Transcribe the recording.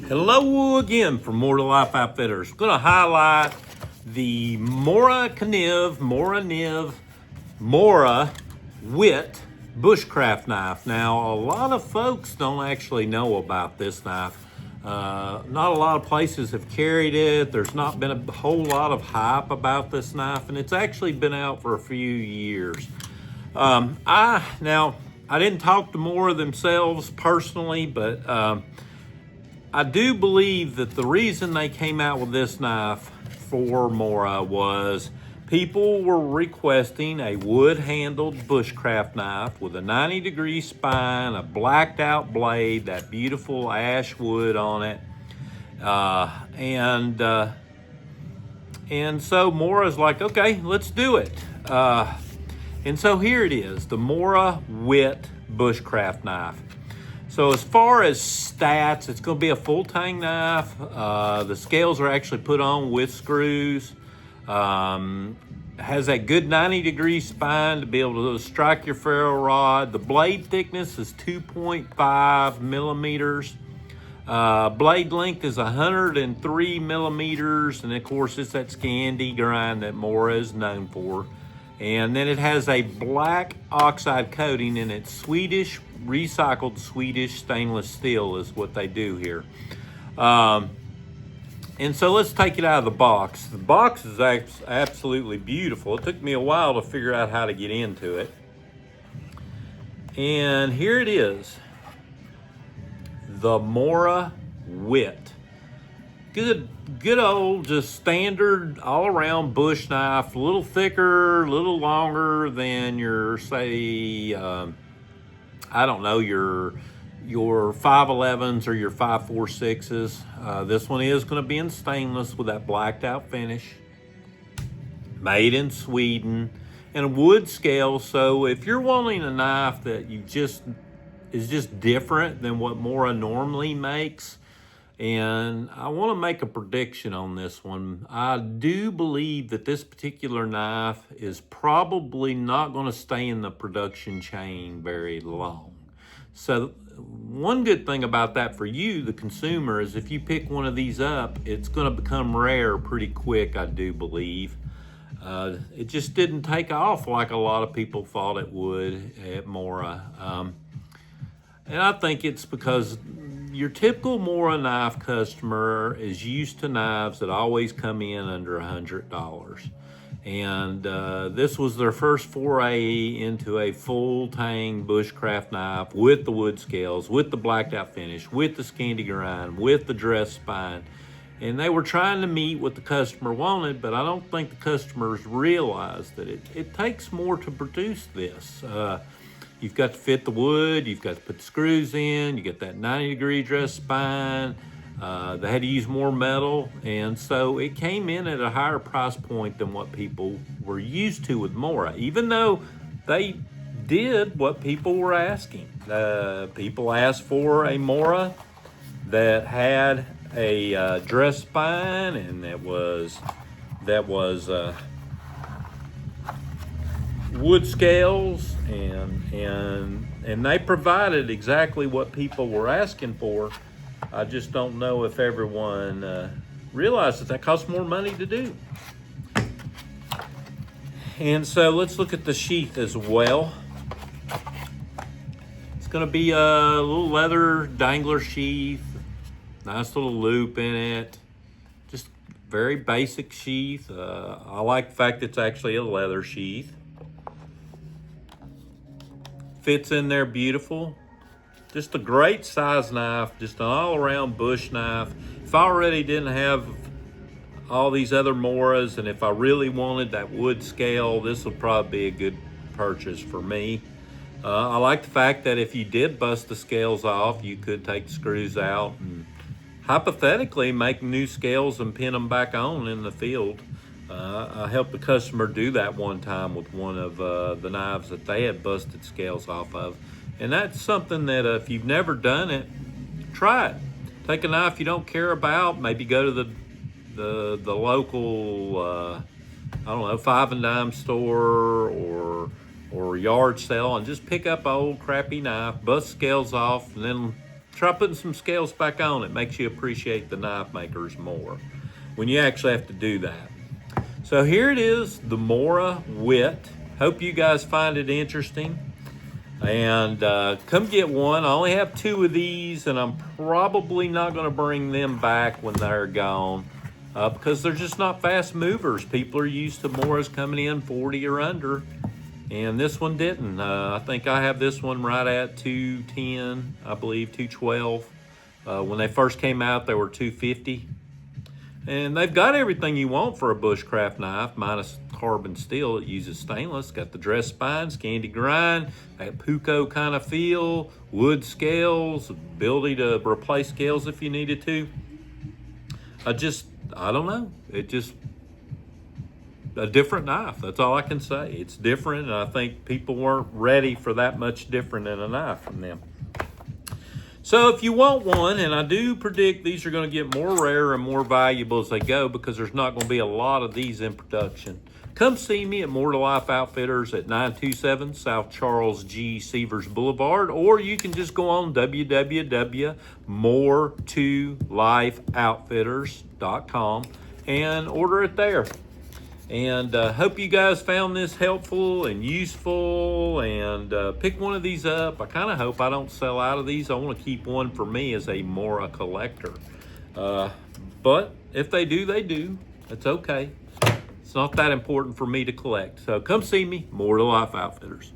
Hello again from More to Life Outfitters. Going to highlight the Morakniv Mora Wit Bushcraft knife. Now, a lot of folks don't actually know about this knife. Not a lot of places have carried it. There's not been a whole lot of hype about this knife, and it's actually been out for a few years. I didn't talk to Mora themselves personally, but I do believe that the reason they came out with this knife for Mora was people were requesting a wood-handled bushcraft knife with a 90-degree spine, a blacked-out blade, that beautiful ash wood on it, and so Mora's like, okay, let's do it. And so here it is, the Mora Wit Bushcraft knife. So as far as stats, it's going to be a full tang knife. The scales are actually put on with screws. Has that good 90-degree spine to be able to strike your ferro rod. The blade thickness is 2.5 millimeters. Blade length is 103 millimeters. And of course, it's that Scandi grind that Mora is known for. And then it has a black oxide coating, and it's Swedish, recycled Swedish stainless steel is what they do here. And so let's take it out of the box. The box is absolutely beautiful. It took me a while to figure out how to get into it. And here it is, the Mora Wit. Good old, just standard all-around bush knife, a little thicker, a little longer than your, say, I don't know, your 511s or your 546s. This one is going to be in stainless with that blacked out finish. Made in Sweden and a wood scale. So if you're wanting a knife that is just different than what Mora normally makes, and I want to make a prediction on this one. I do believe that this particular knife is probably not going to stay in the production chain very long. So one good thing about that for you, the consumer, is if you pick one of these up, it's going to become rare pretty quick, I do believe. It just didn't take off like a lot of people thought it would at Mora. And I think it's because your typical Mora knife customer is used to knives that always come in under $100. And this was their first foray into a full tang bushcraft knife with the wood scales, with the blacked out finish, with the Scandi grind, with the dress spine. And they were trying to meet what the customer wanted, but I don't think the customers realized that it takes more to produce this. You've got to fit the wood, you've got to put the screws in, you get that 90-degree dress spine. They had to use more metal, and so it came in at a higher price point than what people were used to with Mora, even though they did what people were asking. People asked for a Mora that had a dress spine, and that was wood scales, and they provided exactly what people were asking for. I just don't know if everyone realizes that costs more money to do. And so let's look at the sheath as well. It's going to be a little leather dangler sheath, nice little loop in it, just very basic sheath. I like the fact it's actually a leather sheath. Fits in there beautiful. Just a great size knife, just an all-around bush knife. If I already didn't have all these other Moras, and if I really wanted that wood scale, this would probably be a good purchase for me. I like the fact that if you did bust the scales off, you could take the screws out and hypothetically make new scales and pin them back on in the field. I helped the customer do that one time with one of the knives that they had busted scales off of. And that's something that if you've never done it, try it. Take a knife you don't care about, maybe go to the local, I don't know, 5 and dime store or yard sale and just pick up an old crappy knife, bust scales off, and then Try putting some scales back on. It makes you appreciate the knife makers more when you actually have to do that. So here it is, the Mora Wit. Hope you guys find it interesting. And come get one. I only have 2 of these, and I'm probably not going to bring them back when they're gone because they're just not fast movers. People are used to Moras coming in 40 or under, and this one didn't. I think I have this one right at 210, I believe 212. When they first came out, they were 250. And they've got everything you want for a bushcraft knife, minus carbon steel. It uses stainless. Got the dress spines, candy grind, that puko kind of feel, wood scales, ability to replace scales if you needed to. I don't know. It just a different knife. That's all I can say. It's different, and I think people weren't ready for that much different in a knife from them. So if you want one, and I do predict these are going to get more rare and more valuable as they go because there's not going to be a lot of these in production, come see me at More to Life Outfitters at 927 South Charles G. Severs Boulevard, or you can just go on www.more2lifeoutfitters.com and order it there. And hope you guys found this helpful and useful, and pick one of these up. I kind of hope I don't sell out of these. I want to keep one for me as a Mora collector. But if they do, they do. It's okay. It's not that important for me to collect. So come see me, More to Life Outfitters.